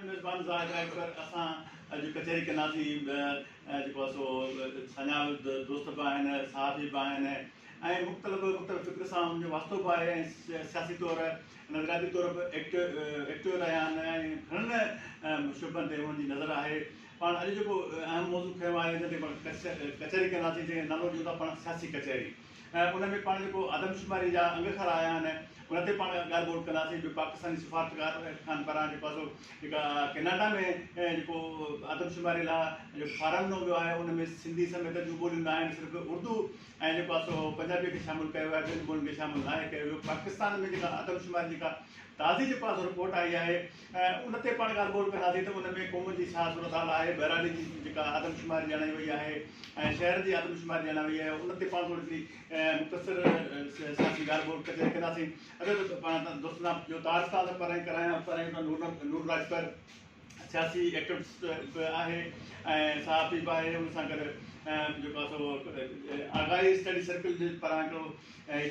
मेज़बान ज़ाहिर आहे पर असां अॼु कचहरी कंदासीं जेको आहे सो सञावल दोस्त बि आहिनि सहाफ़ी बि आहिनि ऐं मुख़्तलिफ़ फ़िक्र सां मुंहिंजो वास्तो बि आहे ऐं सियासी तौर नज़रियाती तौर बि एक्टिव रहिया आहिनि ऐं घणनि शुबनि ते हुननि जी नज़र आहे पाण अॼु जेको अहम मौज़ू खयो आहे हिन ते पाण कचहरी कंदासीं जंहिं नालो ॾियूं था पाण सियासी कचहरी उन में पाण जेको आदमशुमारी जा अंग खर आया आहिनि उन ते पाण ॻाल्हि ॿोल कंदासीं जो पाकिस्तानी सिफ़ारतकार खान पारां जेको आहे सो जेका कैनेडा में जेको आदमशुमारी लाइ जेको फारम ॾिनो वियो आहे उन में सिंधी समेत जूं ॿोलियूं न आहिनि सिर्फ़ु उर्दू ऐं जेको आहे सो पंजाबी खे शामिलु कयो आहे ॿिनि ॿोलियुनि खे शामिलु नाहे कयो वियो पाकिस्तान में जेका आदमशुमारी जेका ताज़ी जेको आहे सो रिपोर्ट आई आहे उन ते पाण ॻाल्हि ॿोल कंदासीं त उन में क़ौम जी छा सूरत हाल आहे बहिराणी जी जेका आदमशुमारी ॼाणाई वई आहे ऐं शहर जी आदमशुमारी ॼाणाई वई आहे उन ते पाण थोरी सी मुख़्तसिर सियासी ॻाल्हि ॿोल कचहरी कंदासीं अगरि पाण दोस्ताना जो तारीफ़ था पढ़ाई करायां पढ़ाई नूर राजपर सियासी एक्टिविस्ट बि आहे ऐं सहाफ़ी बि आहे उन सां गॾु जेको आहे सो आगाही स्टडी सर्कल जे पारां हिकिड़ो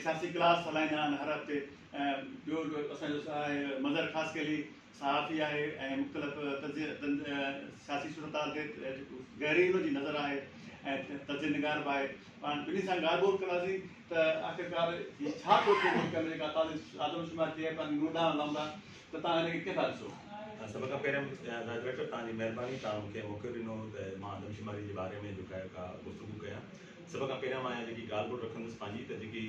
सियासी क्लास हलाईंदा आहिनि हर हफ़्ते ॿियो असांजो आहे मज़र ख़ासि केली सहाफ़ी आहे ऐं मुख़्तलिफ़ सियासी सूरत हाल ते गहरी हुनजी नज़र आहे ऐं तज़िया निगार बि आहे पाण ॿिन्ही सां ॻाल्हि ॿोल कंदासीं त आख़िरकार हीअ छा थो थिए मुल्क में जेका आदमशुमारी थिए पंहिंजी नूर ॾांहुं हलूं था त तव्हां हिनखे कीअं था ॾिसो सभ खां पहिरियों राजवेटर तव्हांजी महिरबानी तव्हां मूंखे मौक़ो ॾिनो त मां आदमशुमारी जे बारे में जेका का गुफ़्तगू कयां सभ खां पहिरियों मां जेकी ॻाल्हि ॿोल रखंदुसि पंहिंजी त जेकी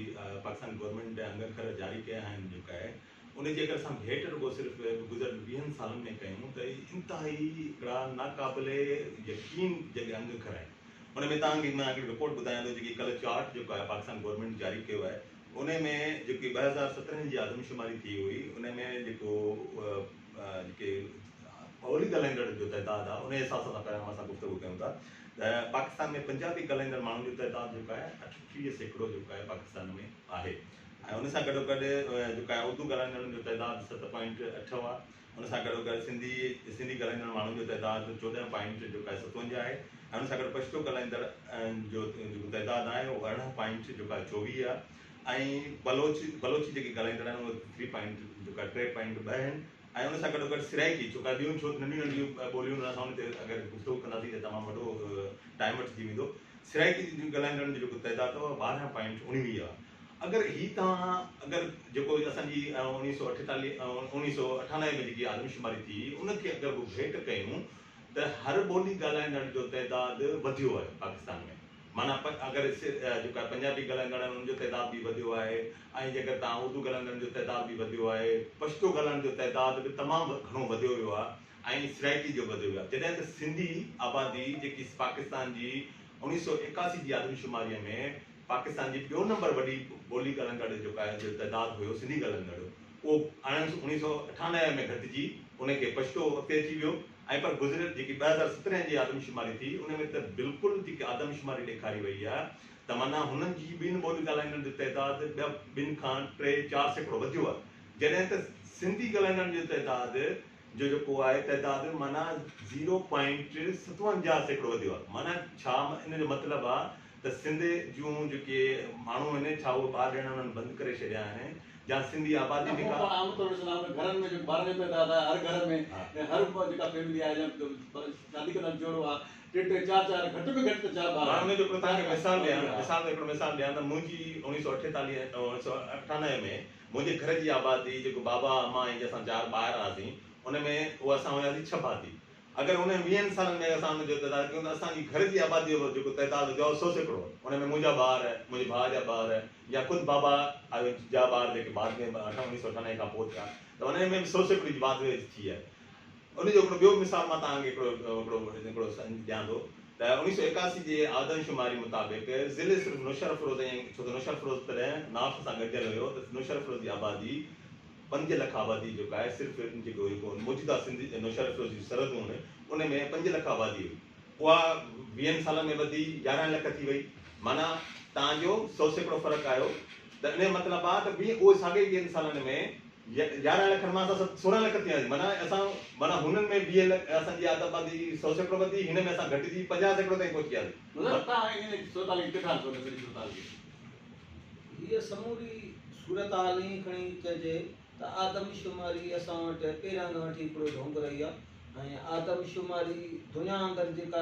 पाकिस्तान गवर्नमेंट अंग अखर जारी कया आहिनि जेका आहे उनजी अगरि असां भेट रुॻो सिर्फ़ु गुज़र 20 सालनि में कयूं त इंतिहाई हिकिड़ा नाक़ाबिले यकीन जेके अंग अखर आहिनि उन में तव्हांखे मां हिकिड़ी रिपोर्ट ॿुधायां थो जेकी कल्ह चार्ट जेको आहे पाकिस्तान गवर्नमेंट जारी कयो आहे उन में जेकी 2017 जी आदमशुमारी थी हुई उन में जेको जेके ॿोली ॻाल्हाईंदड़ जो तइदादु आहे उन हिसाब सां पहिरियों असां गुफ़्तगू कयूं था त पाकिस्तान में पंजाबी ॻाल्हाईंदड़ माण्हुनि जो तइदादु जेको आहे 38% जेको आहे पाकिस्तान में आहे ऐं उन सां गॾोगॾु जेको आहे उर्दू ॻाल्हाईंदड़नि जो तइदादु 7.8 आहे उन सां गॾोगॾु सिंधी ॻाल्हाईंदड़ माण्हुनि जो तइदादु 14 जेको आहे 57 आहे ऐं उन सां गॾु पछतो ॻाल्हाईंदड़ जो जेको तइदादु आहे उहो 18 जेको आहे 24 आहे ऐं बलोची जेके ॻाल्हाईंदड़ आहिनि उहे 3 जेको आहे 3.2 आहिनि ऐं उन सां गॾोगॾु सिराइकी छो का ॿियूं छो नंढियूं नंढियूं ॿोलियूं असां हुन ते अगरि गुफ़्तगू कंदासीं त तमामु वॾो टाइम वठिजी वेंदो सिराइकी ॻाल्हाईंदड़नि जो जेको तइदादु आहे 12.19 आहे अगरि ही तव्हां अगरि जेको असांजी 1998 में जेकी आदमशुमारी थी उनखे अगरि भेट कयूं त हर ॿोली ॻाल्हाईंदड़ जो तइदादु वधियो आहे पाकिस्तान में माना अगरि जेको आहे पंजाबी ॻाल्हाईंदड़ आहिनि उनजो तइदादु बि वधियो आहे ऐं जेकर तव्हां उर्दू ॻाल्हाईंदड़ जो तइदादु बि वधियो आहे पछतो ॻाल्हाइण जो तइदादु बि तमामु घणो वधियो वियो आहे ऐं सिराइकी जो वधियो वियो आहे जॾहिं त सिंधी आबादी जेकी पाकिस्तान जी 1981 जी आदमशुमारीअ में पाकिस्तान जी 2 नंबर वॾी ॿोली ॻाल्हाईंदड़ जेको आहे जो तइदादु हुयो सिंधी ॻाल्हाईंदड़ उहो 1998 में घटिजी उनखे पछतो अॻिते अची वियो ऐं पर गुज़रियल जेकी 2017 जी आदमशुमारी थी उन में त बिल्कुलु जेकी आदमशुमारी ॾेखारी वई आहे त माना हुननि जी ॿिनि ॿोलियूं ॻाल्हाईंदड़ जो तइदादु 2 खां 3-4% वधियो आहे जॾहिं त सिंधी ॻाल्हाईंदड़ जो तइदादु जो जेको आहे तइदादु माना 0.57% वधियो आहे माना छा इन जो मतिलबु आहे त सिंध जूं जेके माण्हू आहिनि छा उहे ॿार ॾियण उन्हनि बंदि करे छॾिया आहिनि या सिंधी आबादी जेका आमतौर ते घरनि में जेको ॿारनि जो तइदादु आहे हर घर में हर जेका फैमिली आहे शादी कंदा जोड़ो आहे 3-4 घटि में घटि 4 ॿार हुन जो तव्हांखे मिसाल ॾियां त मुंहिंजी 1998 में मुंहिंजे घर जी आबादी जेको बाबा अम्मा ऐं असां 4 ॿार हुआसीं उन में उहा असां हुयासीं 6 भाती अगरि उन 20 सालनि में असां हुनजो तइदादु कयूं त असांजी घर जी आबादी जो जेको तइदादु हुयो 100% उन में मुंहिंजा ॿार मुंहिंजे भाउ जा ॿार या ख़ुदि बाबा जा ॿार जेके बाद में 1998 खां पोइ थिया त उन में 100% जी बात थी आहे उनजो हिकिड़ो ॿियो मिसाल मां तव्हांखे हिकिड़ो ॾियां थो त 1981 जे आदमशुमारी मुताबिक़ ज़िले सिर्फ़ु नौशहर फिरोज़ ऐं छो त नौशहर फिरोज़ तॾहिं नाफ़ सां गॾियल हुयो त नौशहर फिरोज़ जी आबादी 5 लख आबादी जेको आहे सिर्फ़ु जेको मौजूदा सिंधी नौशहर फिरोज़ जी सरहदूं आहिनि उन में 5 लख आबादी हुई उहा 20 सालनि में वधी 11 लख थी वई माना तव्हांजो 100% फ़र्क़ु आयो त इन जो मतिलबु आहे त उहे साॻे 20 सालनि में 11 लख मां असां 16 लख थी वियासीं माना असां माना हुननि में 20 लख असांजी आबादी 100% वधी हिन में असां घटिजी 50% ताईं पहुची वियासीं हीअ समूरी सूरत हाल ई खणी चइजे त आदमशुमारी असां वटि पहिरियां खां वठी हिकिड़ो ढोंग रही आहे ऐं आदमशुमारी दुनिया अंदरि जेका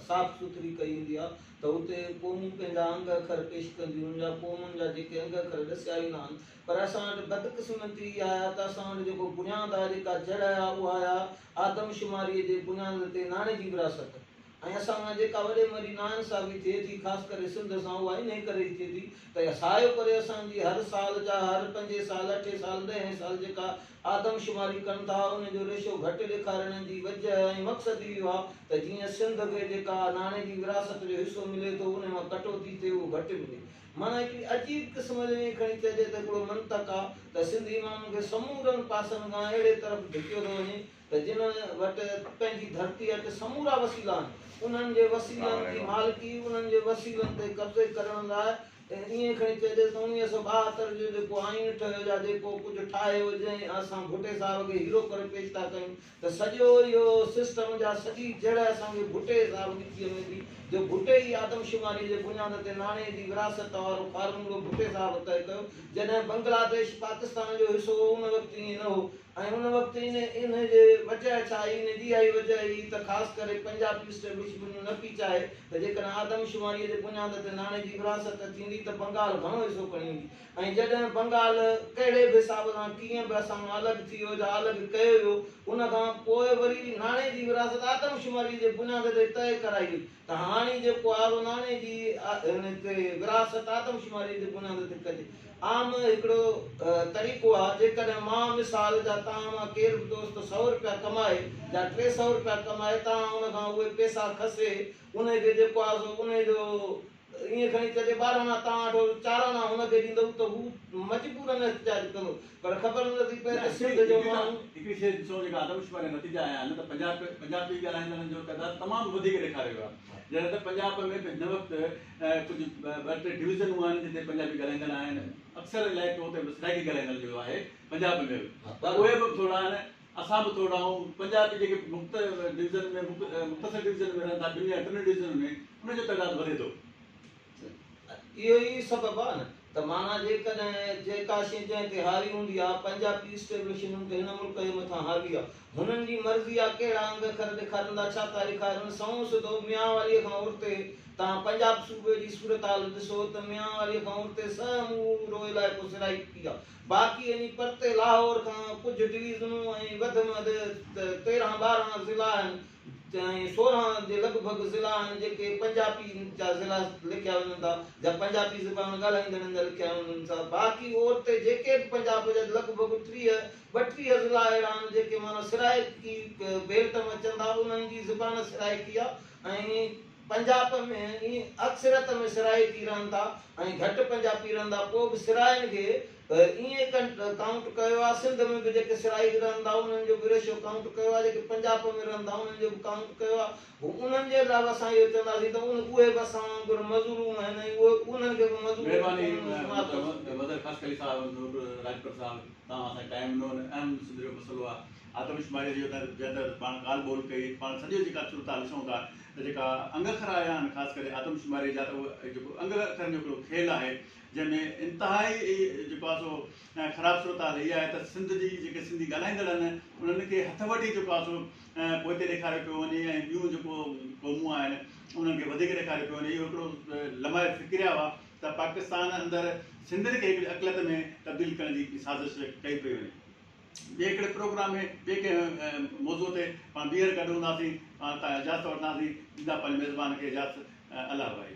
साफ़ सुथरी कई हूंदी आहे त उते क़ौमूं पंहिंजा अंग अखर पेश कंदियूं आहिनि या क़ौमुनि जा जेके अंग अखर ॾसिया वेंदा आहिनि पर असां वटि बदकिस्मती इहा आहे त असां वटि जेको बुनियाद आहे जेका जड़ आहे उहा आहे आदमशुमारीअ जे बुनियाद ते नाणे जी विरासत ऐं असां जेका वॾे में वॾी नाइंसाफ़ी थिए थी ख़ासि करे सिंध सां उहा इन करे थिए थी त सायो करे असांजी हर साल जा हर 5 साल 8 साल 10 साल जेका आदमशुमारी कनि था उनजो रेशो घटि ॾेखारण जी वजह ऐं मक़सदु इहो आहे त जीअं सिंध खे जेका नाणे जी विरासत जो हिसो मिले थो उन मां कटौती थिए उहो घटि मिले माना हिकिड़ी अजीब क़िस्म जी खणी चइजे त हिकिड़ो मंतक आहे त सिंधी माण्हुनि खे समूरनि पासनि खां अहिड़े तरफ़ धिकियो थो वञे त जिन वटि पंहिंजी धरती वटि समूरा वसीला आहिनि उन्हनि जे वसीलनि जी मालिकी उन्हनि जे वसीलनि ते कब्ज़े करण लाइ ईअं खणी चइजे त 1972 जो जेको आइन ठहियो या जेको कुझु ठाहे हुजे असां भुटे साहिब खे हीरो करे पेश था कयूं त सॼो इहो सिस्टम जा सॼी जड़ असांखे भुटे साहिब ॾिठी वेंदी जो भुटे ई आदमशुमारी जे बुनियाद ते नाणे जी विरासत वारो फार्मूलो भुटे साहिब तय कयो जॾहिं बांग्लादेश पाकिस्तान जो हिसो हो उन वक़्तु ईअं न हो ऐं उन वक़्तु इन जे वजह छा आई इन जी आई वजह ई त ख़ासि करे पंजाबी इस्टेब्लिशमेंट न पई चाहे त जेकॾहिं आदमशुमारीअ जे बुनियाद ते नाणे जी विरासत थींदी त बंगाल घणो हिसो खणी ईंदी ऐं जॾहिं बंगाल कहिड़े बि हिसाब सां कीअं बि असां अलॻि थी वियो या अलॻि कयो वियो उन खां पोइ वरी नाणे जी विरासत आदमशुमारी जे बुनियाद ते तय कराई वई त हाणे जेको आहे उहो नाणे जी हिन ते विरासत आदमशुमारी जे बुनियाद ते कजे आम हिकिड़ो तरीक़ो आहे जेकॾहिं मां मिसाल जा तव्हां मां केरु बि दोस्त 100 रुपया कमाए या 300 रुपया कमाए तव्हां उन खां उहे पैसा खसे उनखे जेको आहे सो उनजो ईअं खणी चइजे 12 आना तव्हां वटि 4 आना हुनखे ॾींदव त हू मजबूरन एहतिजाज कंदो पर ख़बर नथी पए त सिंध जो माण्हू हिकिड़ी शइ ॾिसो जेका आदमशुमारी जा नतीजा आया आहिनि त पंजाबी ॻाल्हाईंदड़नि जो तइदाद तमामु वधीक ॾेखारियो आहे जॾहिं त पंजाब में हिन वक़्तु कुझु 2-3 डिवीज़नूं आहिनि जिते पंजाबी ॻाल्हाईंदड़ आहिनि अक्सर इलाइक़ो हुते सराइकी ॻाल्हाईंदड़ जो आहे पंजाब में बि उहे बि थोरा आहिनि असां बि थोरा ऐं पंजाबी जेके डिवीज़न में मुख़्तसिर डिवीज़न में रहनि था 2-3 डिवीज़न में उनजो तइदाद वधे थो इहो ई सबबु आहे न त माना जेकॾहिं जेका शइ जंहिं ते हावी हूंदी आहे पंजाबी इस्टेब्लिशमेंट हिन मुल्क जे मथां हावी आहे हुननि जी मर्ज़ी आहे कहिड़ा अंग अखर ॾेखारींदा छा था ॾेखारनि सऊं सिधो मियांवारीअ खां उर्ते तव्हां पंजाब सूबे जी सूरत हाल ॾिसो त मियांवारीअ खां उर्ते समूरो इलाइक़ो सिराइकी आहे बाक़ी इन परते लाहौर खां कुझु डिवीज़नूं ऐं वधि में वधि 13-12 ज़िला आहिनि ऐं 16 जे लॻभॻि ज़िला आहिनि जेके पंजाबी जा ज़िला लिखिया वञनि था या पंजाबी ज़बान ॻाल्हाईंदड़नि जा लिखिया वञनि था बाक़ी ओरते जेके बि पंजाब जा लॻभॻि 32 ज़िला अहिड़ा आहिनि जेके माना सिराइकी बेल्ट में अचनि था उन्हनि जी ज़बान सिराइकी आहे ऐं पंजाब में ईअं अक्सरत में सिराइकी रहनि था ऐं घटि पंजाबी रहंदा पोइ बि सिराइनि खे ईअं काउंट कयो आहे सिंध में बि जेके सिराई रहनि था उन्हनि जो बि रेशो काउंट कयो आहे जेके पंजाब में रहनि था उन्हनि जो बि काउंट कयो आहे उन्हनि जे अलावा असां इहो चवंदासीं त उहे बि असां वांगुरु मज़ूरूं आहिनि उहे उन्हनि खे बि महिरबानी वज़ीर ख़ासि कली साहिब राजपूत साहिब तव्हां असांखे टाइम ॾिनो अहम सिंध जो मसइलो आहे आदमशुमारी जो जॾहिं पाण ॻाल्हि ॿोल कई पाण सॼो जेका सूरत ॾिसूं था त जेका अंग अखर आया आहिनि ख़ासि करे आदमशुमारी जा त उहो जेको अंग अखरनि जो हिकिड़ो खेल आहे जंहिंमें इंतिहाई जेको आहे सो ख़राबु सूरत हाल इहा आहे त सिंध जी जेके सिंधी ॻाल्हाईंदड़ आहिनि उन्हनि खे हथ वठी जेको आहे सो पोइ हिते ॾेखारियो पियो वञे ऐं ॿियूं जेको क़ौमूं आहिनि उन्हनि खे वधीक ॾेखारियो पियो वञे इहो हिकिड़ो लम्हाए फिक्रिया हुआ त पाकिस्तान अंदरि सिंधियुनि खे हिकिड़ी अक़लियत में तब्दील करण जी साज़िश कई पई वञे ॿिए हिकिड़े प्रोग्राम में ॿिए कंहिं मौज़ूअ ते पाण ॿीहर गॾु हूंदासीं पाण तव्हां इजाज़त वठंदासीं ॾींदा पंहिंजे मेज़बान खे इजाज़त अलाह भाई